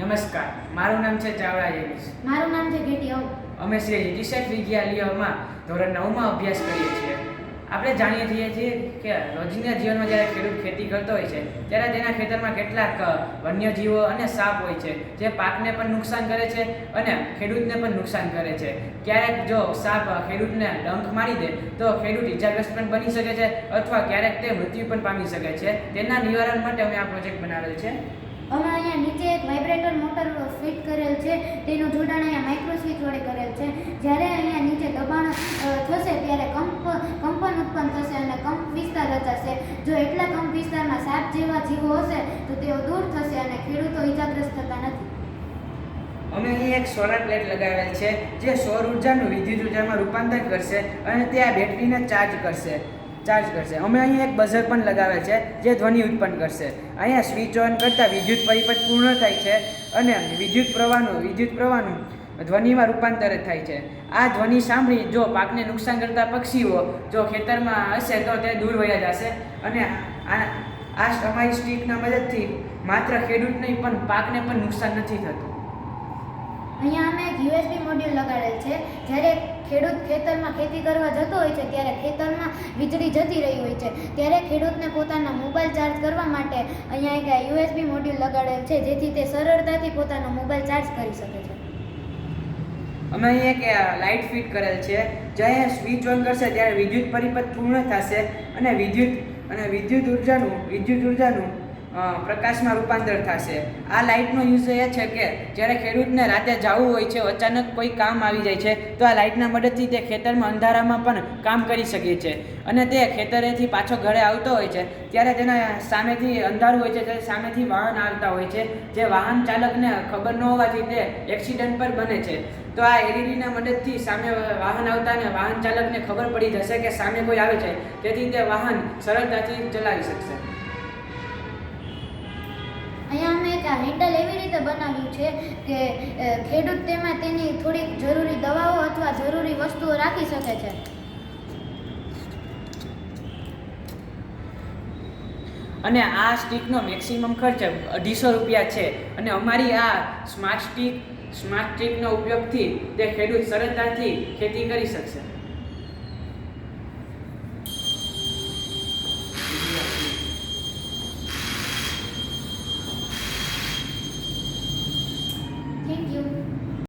નમસ્કાર, મારું નામ છે ચાવડા જેનિસ. મારું નામ છે ઘેટી અવ. અમે શ્રી રિસર્ચ વિદ્યાલયમાં ધોરણ 9માં અભ્યાસ કરીએ છીએ. આપણે જાણીએ છીએ કે રોજિંદા જીવનમાં જ્યારે ખેડૂત ખેતી કરતો હોય છે ત્યારે તેના ખેતરમાં કેટલાક વન્યજીવો અને સાપ હોય છે જે પાકને પણ નુકસાન કરે છે અને ખેડૂતને પણ નુકસાન કરે છે. ક્યારેક જો સાપ ખેડૂતને ડંખ મારી દે તો ખેડૂત ઈજાગ્રસ્ત પણ બની શકે છે અથવા ક્યારેક તે મૃત્યુ પણ પામી શકે છે. તેના નિવારણ માટે અમે આ પ્રોજેક્ટ બનાવેલ છે. અમે અહીંયા નીચે એક વાઇબ્રેટર મોટર ફિટ કરેલ છે. તેનું જોડાણ અહીંયા માઇક્રો સ્વિચ વડે કરેલ છે. જ્યારે અહીંયા નીચે દબાણ થશે ત્યારે કંપન ઉત્પન્ન થશે અને કંપ વિસ્તાર રચાશે. જો એટલા કંપ વિસ્તારમાં સાપ જેવા જીવો હશે તો તેઓ દૂર થશે અને ખેડૂતો ઈજાગ્રસ્ત થતા નથી. અમે અહીં એક સોલાર પ્લેટ લગાવેલ છે જે સૌર ઉર્જાનું વિદ્યુત ઉર્જામાં રૂપાંતર કરશે અને તે આ બેટરીને ચાર્જ કરશે. અમે અહીં એક બઝર પણ લગાવેલ છે જે ધ્વનિ ઉત્પન્ન કરશે. અહીંયા સ્વિચ ઓન કરતાં વિદ્યુત પરિપથ પૂર્ણ થાય છે અને વિદ્યુત પ્રવાહનું ધ્વનિમાં રૂપાંતર થાય છે. આ ધ્વનિ સાંભળી જો પાકને નુકસાન કરતા પક્ષીઓ જો ખેતરમાં હશે તો તે દૂર વયા જશે અને અમારી સ્ટિકના મદદથી માત્ર ખેડૂત નહીં પણ પાકને પણ નુકસાન નથી થતું. અહીંયા અમે એક યુએસબી મોડ્યુલ લગાડેલ છે. જ્યારે ખેડૂત ખેતરમાં ખેતી કરવા જતો હોય છે ત્યારે ખેતરમાં વીજળી જતી રહી હોય છે ત્યારે ખેડૂતને પોતાના મોબાઈલ ચાર્જ કરવા માટે અહીંયા એક યુએસબી મોડ્યુલ લગાડેલ છે જેથી તે સરળતાથી પોતાનો મોબાઈલ ચાર્જ કરી શકે છે. અમે અહીં એક લાઇટ ફિટ કરેલ છે. જ્યારે સ્વિચ ઓન કરશે ત્યારે વિદ્યુત પરિપથ પૂર્ણ થશે અને વિદ્યુત ઉર્જાનું પ્રકાશમાં રૂપાંતર થશે. આ લાઇટનો યુઝ એ છે કે જ્યારે ખેડૂતને રાતે જવું હોય છે, અચાનક કોઈ કામ આવી જાય છે તો આ લાઇટના મદદથી તે ખેતરમાં અંધારામાં પણ કામ કરી શકે છે અને તે ખેતરેથી પાછો ઘરે આવતો હોય છે ત્યારે તેના સામેથી અંધારું હોય છે ત્યારે સામેથી વાહન આવતા હોય છે જે વાહન ચાલકને ખબર ન હોવાથી તે એક્સિડન્ટ પર બને છે. તો આ એલઈડીના મદદથી સામે વાહન આવતા અને વાહન ચાલકને ખબર પડી જશે કે સામે કોઈ આવે છે, તેથી તે વાહન સરળતાથી ચલાવી શકશે. અહીંયા અમે એક હેન્ડલ એવી રીતે બનાવ્યું છે કે ખેડૂત તેમાં તેની થોડીક જરૂરી દવાઓ અથવા જરૂરી વસ્તુઓ રાખી શકે છે. અને આ સ્ટિકનો મેક્સિમમ ખર્ચ 250 રૂપિયા છે અને અમારી આ સ્માર્ટ સ્ટિકનો ઉપયોગથી તે ખેડૂત સરળતાથી ખેતી કરી શકશે.